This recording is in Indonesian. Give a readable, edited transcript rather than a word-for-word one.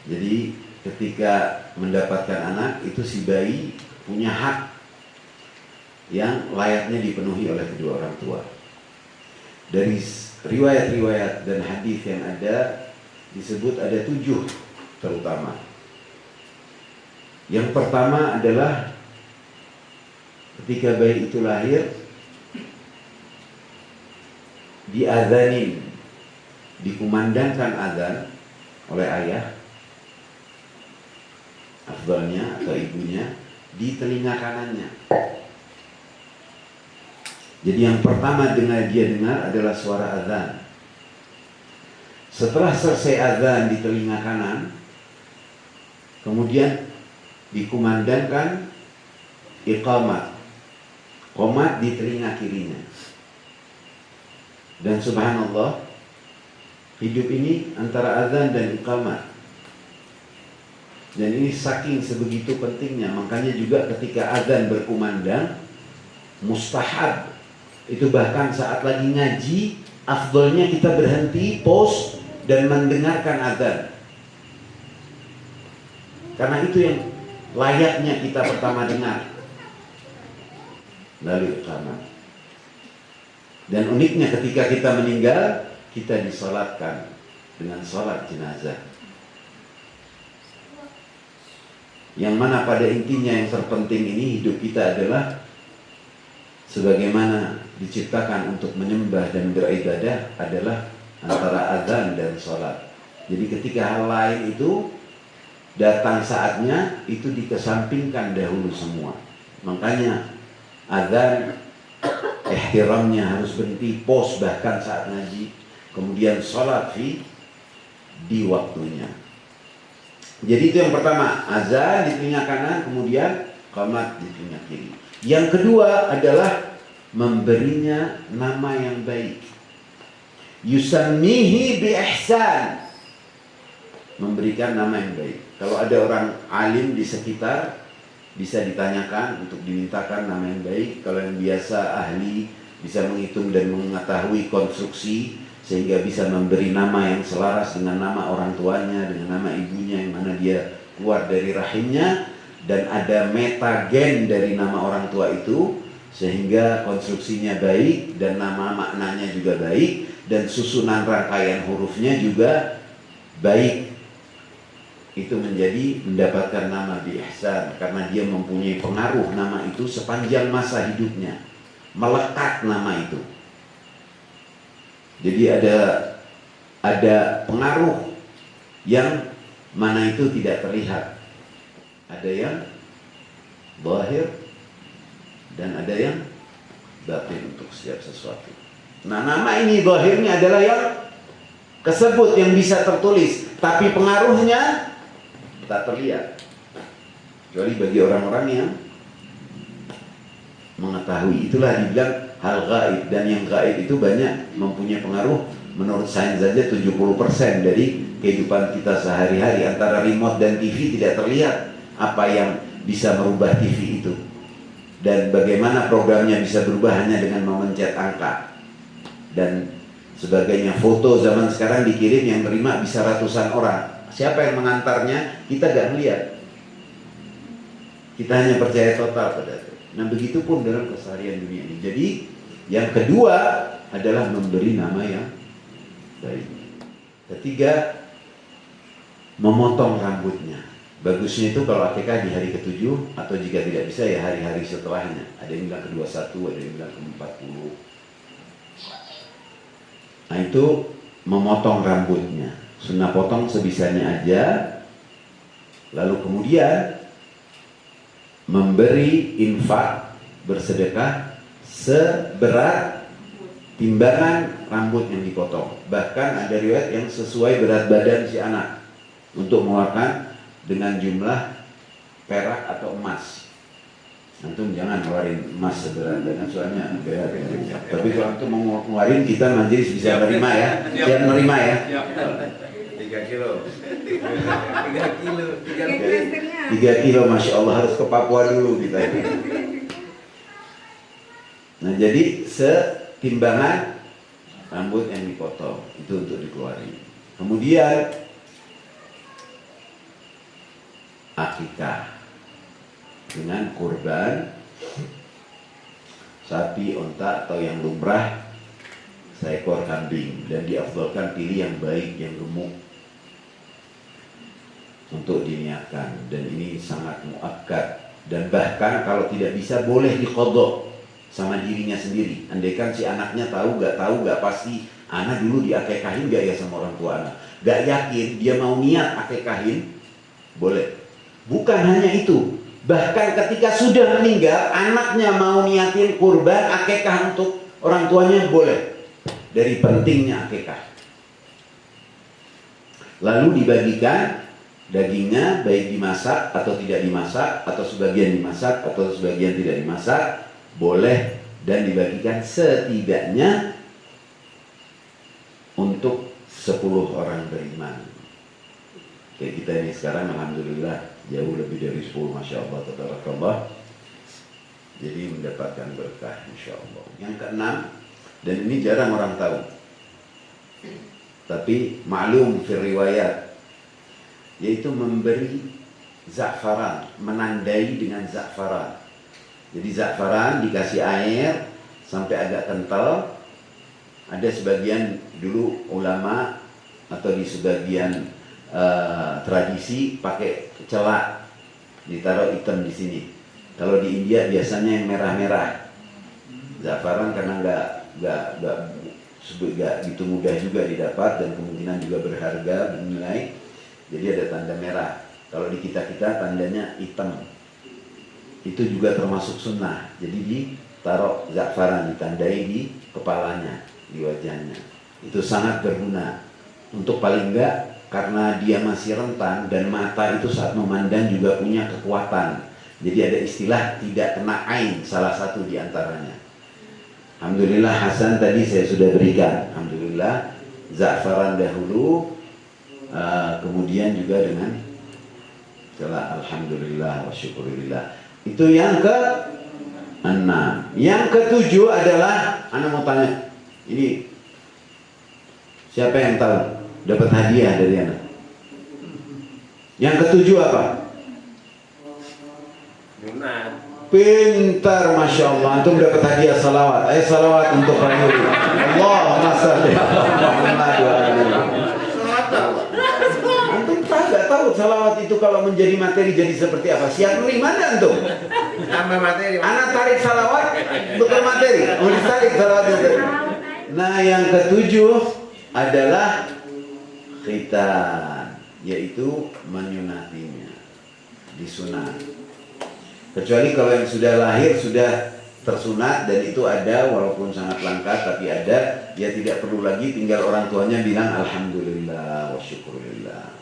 Jadi ketika mendapatkan anak itu si bayi punya hak yang layaknya dipenuhi oleh kedua orang tua. Dari riwayat-riwayat dan hadis yang ada disebut ada 7 terutama. Yang pertama adalah ketika bayi itu lahir diadzanin, dikumandangkan azan oleh ayah afdalnya atau ibunya di telinga kanannya. Jadi yang pertama dia dengar adalah suara azan. Setelah selesai azan di telinga kanan, kemudian dikumandangkan iqamat, qomat di telinga kirinya. Dan subhanallah, hidup ini antara azan dan iqamat. Dan ini saking sebegitu pentingnya, makanya juga ketika azan berkumandang, mustahab. Itu bahkan saat lagi ngaji, afdolnya kita berhenti, pause, dan mendengarkan azan. Karena itu yang layaknya kita pertama dengar. Lalu iqamat. Dan uniknya ketika kita meninggal, kita disolatkan dengan sholat jenazah. Yang mana pada intinya yang terpenting ini hidup kita adalah sebagaimana diciptakan untuk menyembah dan beribadah adalah antara azan dan sholat. Jadi ketika hal lain itu datang saatnya, itu dikesampingkan dahulu semua. Makanya azan ihtiramnya harus berhenti, pause bahkan saat ngaji. Kemudian sholat di waktunya. Jadi itu yang pertama, azan di telinga kanan, kemudian qomat di telinga kiri. Yang kedua adalah memberinya nama yang baik. Yusammihi bi ihsan. Memberikan nama yang baik. Kalau ada orang alim di sekitar, bisa ditanyakan untuk dimintakan nama yang baik. Kalau yang biasa ahli bisa menghitung dan mengetahui konstruksi sehingga bisa memberi nama yang selaras dengan nama orang tuanya, dengan nama ibunya yang mana dia keluar dari rahimnya, dan ada metagen dari nama orang tua itu sehingga konstruksinya baik dan nama maknanya juga baik dan susunan rangkaian hurufnya juga baik. Itu menjadi mendapatkan nama bi ihsan karena dia mempunyai pengaruh nama itu sepanjang masa hidupnya, melekat nama itu. Jadi ada pengaruh yang mana itu tidak terlihat. Ada yang zahir dan ada yang batin untuk setiap sesuatu. Nah, nama ini zahirnya adalah yang kesebut, yang bisa tertulis, tapi pengaruhnya tak terlihat. Kecuali bagi orang-orang yang mengetahui. Itulah dibilang hal gaib, dan yang gaib itu banyak mempunyai pengaruh. Menurut sains saja 70% dari kehidupan kita sehari-hari. Antara remote dan TV tidak terlihat apa yang bisa merubah TV itu, dan bagaimana programnya bisa berubah hanya dengan memencet angka dan sebagainya. Foto zaman sekarang dikirim, yang terima bisa ratusan orang. Siapa yang mengantarnya kita gak melihat, kita hanya percaya total pada itu. Nah, begitu pun dalam keseharian dunia ini. Jadi yang kedua adalah memberi nama yang baik. Ketiga, memotong rambutnya. Bagusnya itu kalau akikah di hari ke-7, atau jika tidak bisa ya hari-hari setelahnya. Ada yang bilang ke-21, ada yang bilang ke-40. Nah, itu memotong rambutnya. Sunnah potong sebisanya aja. Lalu kemudian memberi infak, bersedekah seberat timbangan rambut yang dipotong. Bahkan ada riwayat yang sesuai berat badan si anak untuk mengeluarkan dengan jumlah perak atau emas. Antum jangan ngeluarin emas seberat badan, soalnya berat. Tapi kalau antum mau ngeluarin, kita majelis bisa menerima ya. Siap menerima ya. 3 kilo. 3 kilo, Masya Allah, harus ke Papua dulu kita. Nah, jadi setimbangan rambut yang dipotong itu untuk dikeluarin. Kemudian akikah dengan kurban sapi, onta, atau yang lumrah seekor kambing, dan diafdalkan pilih yang baik, yang gemuk untuk diniatkan. Dan ini sangat muakkad, dan bahkan kalau tidak bisa boleh diqadha sama dirinya sendiri. Andaikan si anaknya tahu gak pasti, anak dulu diakekahin gak ya sama orang tua anak, gak yakin, dia mau niat akekahin, boleh. Bukan hanya itu, bahkan ketika sudah meninggal, anaknya mau niatin kurban akekah untuk orang tuanya, boleh. Dari pentingnya akekah. Lalu dibagikan dagingnya, baik dimasak atau tidak dimasak, atau sebagian dimasak atau sebagian tidak dimasak, boleh. Dan dibagikan setidaknya untuk 10 orang beriman. Kayak kita ini sekarang alhamdulillah jauh lebih dari 10, Masya Allah, tabarakallah. Jadi mendapatkan berkah Insya Allah. Yang keenam, dan ini jarang orang tahu, tapi maklum fil riwayat, yaitu memberi za'faran, menandai dengan za'faran. Jadi za'faran dikasih air sampai agak kental. Ada sebagian dulu ulama atau di sebagian tradisi pakai celak, ditaruh hitam di sini. Kalau di India biasanya yang merah-merah. Za'faran karena nggak gitu mudah juga didapat, dan kemungkinan juga berharga, bernilai. Jadi ada tanda merah. Kalau di kita tandanya hitam. Itu juga termasuk sunnah. Jadi ditaruh za'faran, ditandai di kepalanya, di wajahnya. Itu sangat berguna. Untuk paling enggak, karena dia masih rentan dan mata itu saat memandang juga punya kekuatan. Jadi ada istilah tidak kena ain, salah satu di antaranya. Alhamdulillah Hasan tadi saya sudah berikan. Alhamdulillah za'faran dahulu, kemudian juga dengan celak. Alhamdulillah wa syukurillah. Itu yang ke-6. Yang ke-7 adalah, Anda mau tanya, ini siapa yang tahu dapat hadiah dari anak? Yang ke-7 apa? Junat. Pintar, Masya Allah. Antum dapat hadiah salawat. Ayo salawat untuk Pak Yuri. Allahumma shalli ala Muhammad wa ali Muhammad. Antum nggak tahu salawat itu kalau menjadi materi jadi seperti apa? Siap nerima anda antum? Tambah materi. Anak tarik salawat bukan materi. Mau ditarik salawatnya. Nah, yang ke-7 adalah khitan, yaitu menyunatinya, disunat. Kecuali kalau yang sudah lahir sudah tersunat, dan itu ada walaupun sangat langka, tapi ada, ya tidak perlu lagi, tinggal orang tuanya bilang alhamdulillah wa syukurillah.